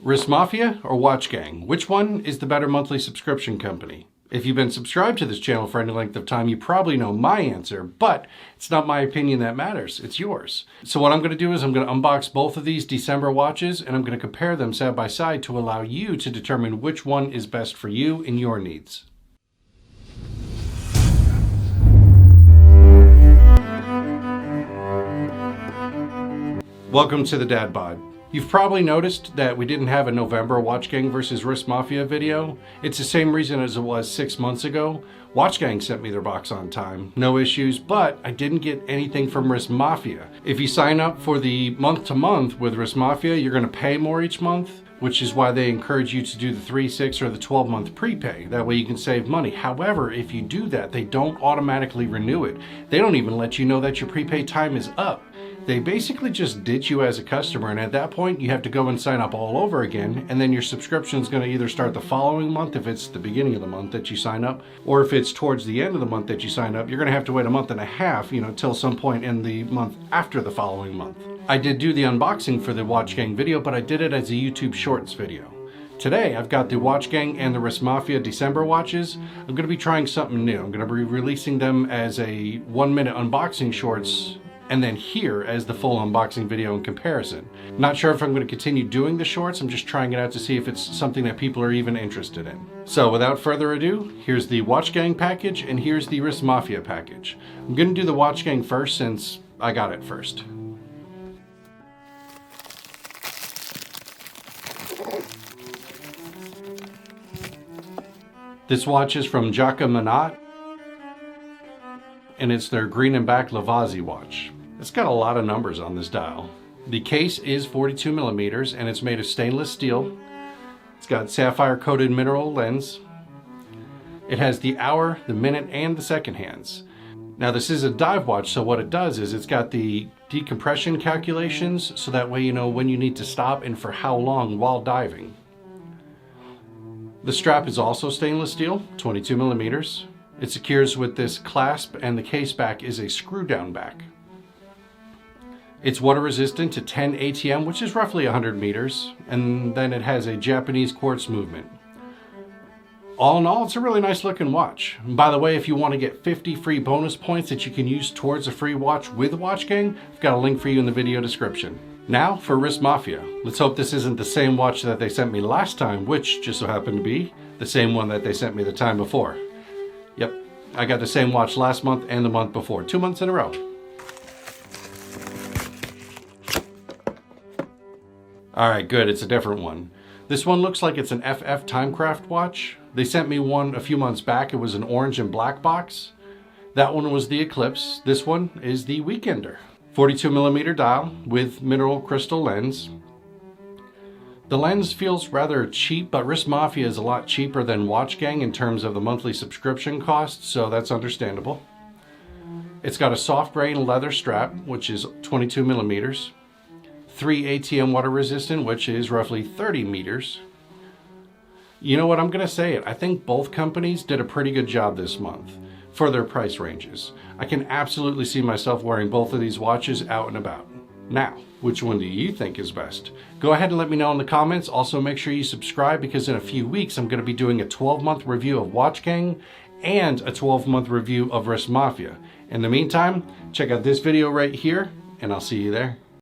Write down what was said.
Mafia or Watch Gang? Which one is the better monthly subscription company? If you've been subscribed to this channel for any length of time, you probably know my answer, but it's not my opinion that matters, it's yours. So what I'm gonna do is I'm gonna unbox both of these December watches and I'm gonna compare them side by side to allow you to determine which one is best for you and your needs. Welcome to the DadBod. You've probably noticed that we didn't have a November Watch Gang versus Mafia video. It's the same reason as it was 6 months ago. Watch Gang sent me their box on time, no issues, but I didn't get anything from Mafia. If you sign up for the month-to-month with Mafia, you're gonna pay more each month, which is why they encourage you to do the 3, 6, or the 12-month prepay. That way you can save money. However, if you do that, they don't automatically renew it. They don't even let you know that your prepay time is up. They basically just ditch you as a customer, and at that point you have to go and sign up all over again, and then your subscription is going to either start the following month if it's the beginning of the month that you sign up, or if it's towards the end of the month that you sign up, you're going to have to wait a month and a half, till some point in the month after the following month. I did do the unboxing for the Watch Gang video, but I did it as a YouTube Shorts video. Today, I've got the Watch Gang and the Mafia December watches. I'm going to be trying something new. I'm going to be releasing them as a 1-minute unboxing shorts, and then here as the full unboxing video in comparison. Not sure if I'm going to continue doing the shorts. I'm just trying it out to see if it's something that people are even interested in. So without further ado, here's the Watch Gang package and here's the Mafia package. I'm going to do the Watch Gang first since I got it first. This watch is from Jacques Manat, and it's their green and black Lavazi watch. It's got a lot of numbers on this dial. The case is 42 millimeters and it's made of stainless steel. It's got sapphire coated mineral lens. It has the hour, the minute, and the second hands. Now this is a dive watch, so what it does is it's got the decompression calculations, so that way you know when you need to stop and for how long while diving. The strap is also stainless steel, 22 millimeters. It secures with this clasp, and the case back is a screw down back. It's water resistant to 10 ATM, which is roughly 100 meters, and then it has a Japanese quartz movement. All in all, it's a really nice looking watch. And by the way, if you want to get 50 free bonus points that you can use towards a free watch with Watch Gang, I've got a link for you in the video description. Now for Mafia. Let's hope this isn't the same watch that they sent me last time, which just so happened to be the same one that they sent me the time before. Yep, I got the same watch last month and the month before, 2 months in a row. All right, good, it's a different one. This one looks like it's an FF Timecraft watch. They sent me one a few months back. It was an orange and black box. That one was the Eclipse. This one is the Weekender. 42 millimeter dial with mineral crystal lens. The lens feels rather cheap, but Mafia is a lot cheaper than Watch Gang in terms of the monthly subscription cost, so that's understandable. It's got a soft grain leather strap, which is 22 millimeters. 3 ATM water resistant, which is roughly 30 meters. You know what, I'm gonna say it. I think both companies did a pretty good job this month for their price ranges. I can absolutely see myself wearing both of these watches out and about. Now, which one do you think is best? Go ahead and let me know in the comments. Also, make sure you subscribe because in a few weeks, I'm gonna be doing a 12-month review of Watch Gang and a 12-month review of Mafia. In the meantime, check out this video right here, and I'll see you there.